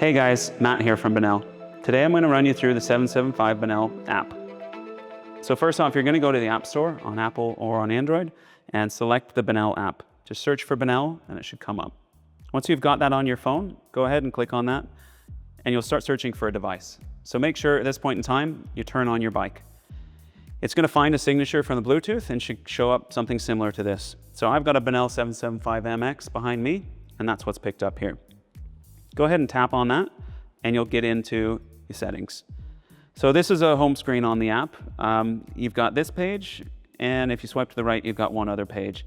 Hey guys, Matt here from Bonnell. Today I'm going to run you through the 775 Bonnell app. So first off, you're going to go to the App Store on Apple or on Android and select the Bonnell app. Just search for Bonnell and it should come up. Once you've got that on your phone, go ahead and click on that and you'll start searching for a device. So make sure at this point in time, you turn on your bike. It's going to find a signature from the Bluetooth and should show up something similar to this. So I've got a Bonnell 775 MX behind me and that's what's picked up here. Go ahead and tap on that and you'll get into your settings. So this is a home screen on the app. You've got this page, and if you swipe to the right, you've got one other page.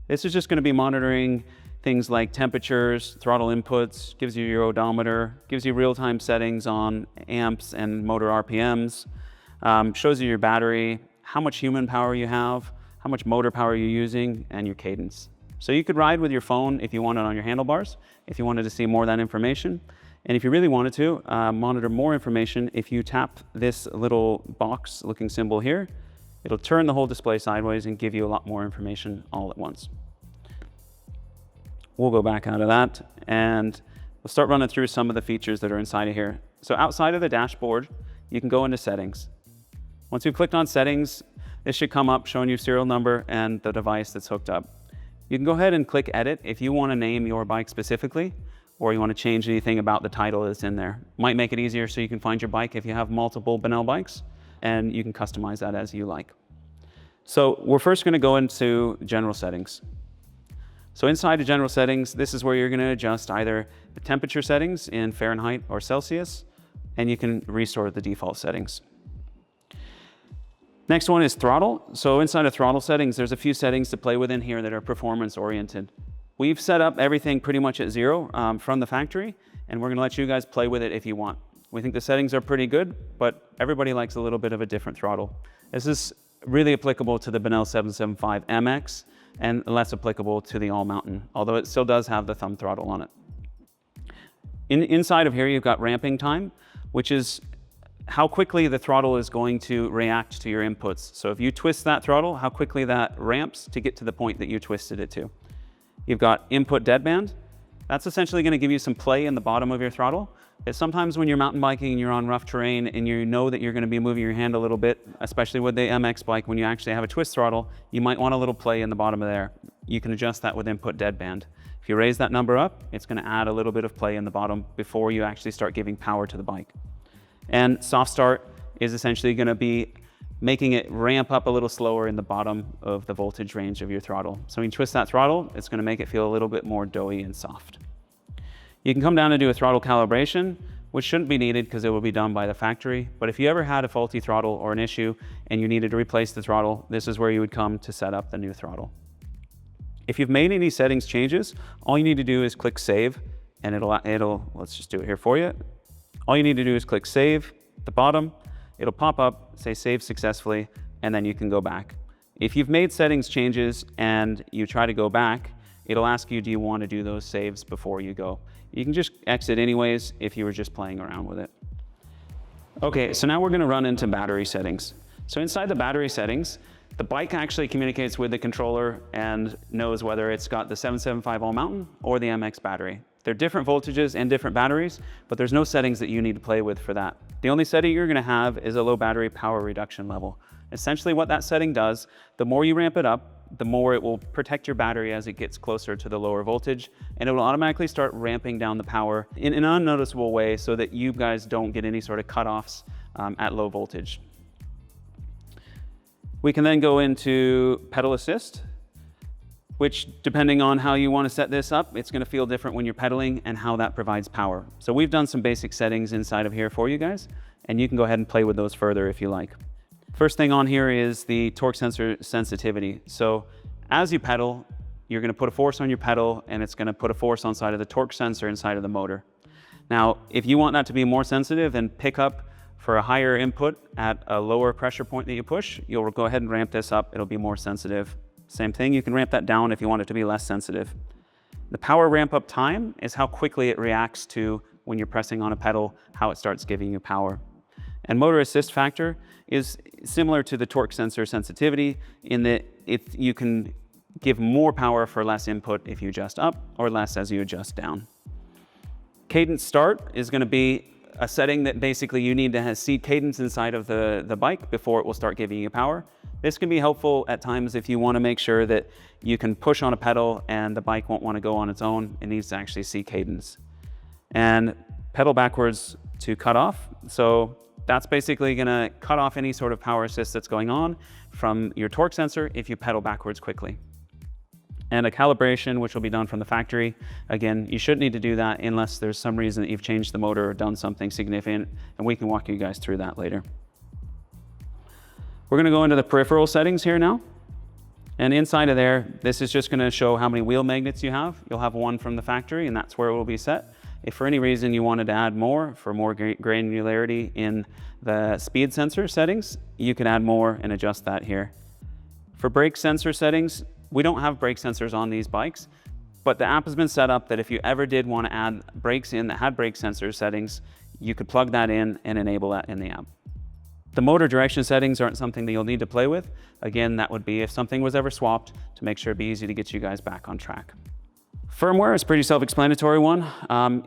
This is just going to be monitoring things like temperatures, throttle inputs, gives you your odometer, gives you real-time settings on amps and motor RPMs, shows you your battery, how much human power you have, how much motor power you're using, and your cadence. So you could ride with your phone if you wanted on your handlebars, if you wanted to see more of that information. And if you really wanted to monitor more information, if you tap this little box looking symbol here, it'll turn the whole display sideways and give you a lot more information all at once. We'll go back out of that and we'll start running through some of the features that are inside of here. So outside of the dashboard, you can go into settings. Once you've clicked on settings, this should come up showing you serial number and the device that's hooked up. You can go ahead and click edit if you want to name your bike specifically, or you want to change anything about the title that's in there. Might make it easier so you can find your bike if you have multiple Bonnell bikes, and you can customize that as you like. So we're first going to go into general settings. So inside of general settings, this is where you're going to adjust either the temperature settings in Fahrenheit or Celsius, and you can restore the default settings. Next one is throttle. So inside of throttle settings, there's a few settings to play with in here that are performance oriented. We've set up everything pretty much at 0 from the factory, and we're going to let you guys play with it if you want. We think the settings are pretty good, but everybody likes a little bit of a different throttle. This is really applicable to the Bonnell 775 MX and less applicable to the All Mountain, although it still does have the thumb throttle on it. Inside of here, you've got ramping time, which is how quickly the throttle is going to react to your inputs. So if you twist that throttle, how quickly that ramps to get to the point that you twisted it to. You've got input deadband. That's essentially going to give you some play in the bottom of your throttle. It's sometimes when you're mountain biking and you're on rough terrain and you know that you're going to be moving your hand a little bit, especially with the MX bike, when you actually have a twist throttle, you might want a little play in the bottom of there. You can adjust that with input deadband. If you raise that number up, it's going to add a little bit of play in the bottom before you actually start giving power to the bike. And soft start is essentially going to be making it ramp up a little slower in the bottom of the voltage range of your throttle. So when you twist that throttle, it's going to make it feel a little bit more doughy and soft. You can come down and do a throttle calibration, which shouldn't be needed because it will be done by the factory. But if you ever had a faulty throttle or an issue and you needed to replace the throttle, this is where you would come to set up the new throttle. If you've made any settings changes, all you need to do is click save, and let's just do it here for you. All you need to do is click save at the bottom. It'll pop up, say save successfully, and then you can go back. If you've made settings changes and you try to go back, it'll ask you, do you want to do those saves before you go? You can just exit anyways if you were just playing around with it. Okay, so now we're going to run into battery settings. So inside the battery settings, the bike actually communicates with the controller and knows whether it's got the 775 All Mountain or the MX battery. They're different voltages and different batteries, but there's no settings that you need to play with for that. The only setting you're going to have is a low battery power reduction level. Essentially what that setting does, the more you ramp it up, the more it will protect your battery as it gets closer to the lower voltage, and it will automatically start ramping down the power in an unnoticeable way so that you guys don't get any sort of cutoffs at low voltage. We can then go into pedal assist, which depending on how you want to set this up, it's going to feel different when you're pedaling and how that provides power. So we've done some basic settings inside of here for you guys, and you can go ahead and play with those further if you like. First thing on here is the torque sensor sensitivity. So as you pedal, you're going to put a force on your pedal and it's going to put a force on side of the torque sensor inside of the motor. Now, if you want that to be more sensitive and pick up for a higher input at a lower pressure point that you push, you'll go ahead and ramp this up. It'll be more sensitive. Same thing, you can ramp that down if you want it to be less sensitive. The power ramp up time is how quickly it reacts to when you're pressing on a pedal, how it starts giving you power. And motor assist factor is similar to the torque sensor sensitivity in that you can give more power for less input if you adjust up or less as you adjust down. Cadence start is going to be a setting that basically you need to see cadence inside of the bike before it will start giving you power. This can be helpful at times if you want to make sure that you can push on a pedal and the bike won't want to go on its own. It needs to actually see cadence. And pedal backwards to cut off. So that's basically going to cut off any sort of power assist that's going on from your torque sensor if you pedal backwards quickly. And a calibration, which will be done from the factory. Again, you shouldn't need to do that unless there's some reason that you've changed the motor or done something significant, and we can walk you guys through that later. We're going to go into the peripheral settings here now. And inside of there, this is just going to show how many wheel magnets you have. You'll have one from the factory, and that's where it will be set. If for any reason you wanted to add more for more granularity in the speed sensor settings, you can add more and adjust that here. For brake sensor settings, we don't have brake sensors on these bikes, but the app has been set up that if you ever did want to add brakes in that had brake sensor settings, you could plug that in and enable that in the app. The motor direction settings aren't something that you'll need to play with. Again, that would be if something was ever swapped to make sure it'd be easy to get you guys back on track. Firmware is a pretty self-explanatory one.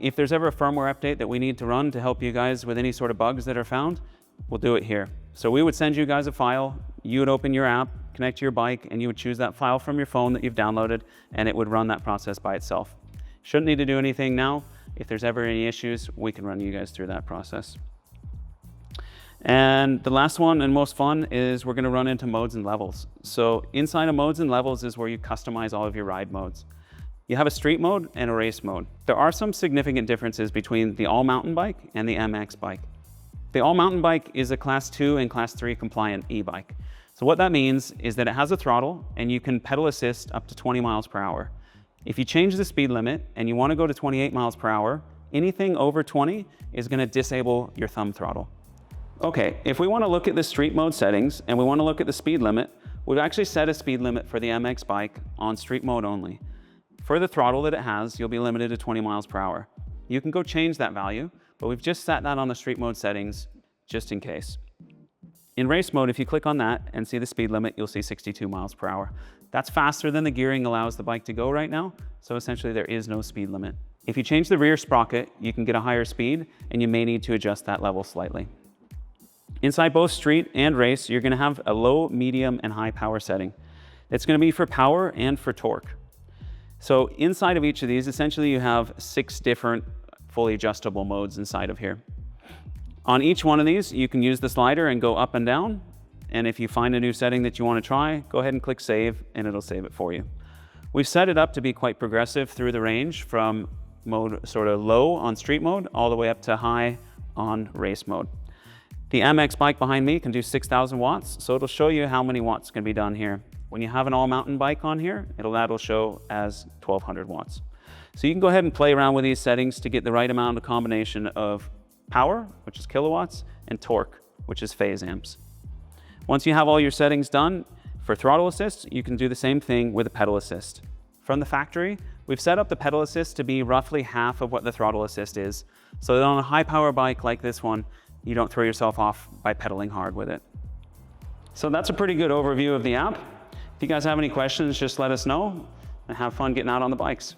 If there's ever a firmware update that we need to run to help you guys with any sort of bugs that are found, we'll do it here. So we would send you guys a file, you would open your app, connect to your bike, and you would choose that file from your phone that you've downloaded, and it would run that process by itself. Shouldn't need to do anything now. If there's ever any issues, we can run you guys through that process. And the last one and most fun is we're going to run into modes and levels. So inside of modes and levels is where you customize all of your ride modes. You have a street mode and a race mode. There are some significant differences between the all-mountain bike and the MX bike. The all-mountain bike is a class 2 and class 3 compliant e-bike. So what that means is that it has a throttle and you can pedal assist up to 20 miles per hour. If you change the speed limit and you want to go to 28 miles per hour, anything over 20 is going to disable your thumb throttle. Okay, if we want to look at the street mode settings and we want to look at the speed limit, we've actually set a speed limit for the MX bike on street mode only. For the throttle that it has, you'll be limited to 20 miles per hour. You can go change that value, but we've just set that on the street mode settings just in case. In race mode, if you click on that and see the speed limit, you'll see 62 miles per hour. That's faster than the gearing allows the bike to go right now, so essentially there is no speed limit. If you change the rear sprocket, you can get a higher speed, and you may need to adjust that level slightly. Inside both street and race, you're going to have a low, medium, and high power setting. It's going to be for power and for torque. So inside of each of these, essentially you have 6 different fully adjustable modes inside of here. On each one of these, you can use the slider and go up and down. And if you find a new setting that you want to try, go ahead and click save and it'll save it for you. We've set it up to be quite progressive through the range from mode sort of low on street mode all the way up to high on race mode. The MX bike behind me can do 6,000 watts, so it'll show you how many watts can be done here. When you have an all-mountain bike on here, that'll show as 1,200 watts. So you can go ahead and play around with these settings to get the right amount of combination of power, which is kilowatts, and torque, which is phase amps. Once you have all your settings done, for throttle assist, you can do the same thing with a pedal assist. From the factory, we've set up the pedal assist to be roughly half of what the throttle assist is, so that on a high power bike like this one, you don't throw yourself off by pedaling hard with it. So that's a pretty good overview of the app. If you guys have any questions, just let us know and have fun getting out on the bikes.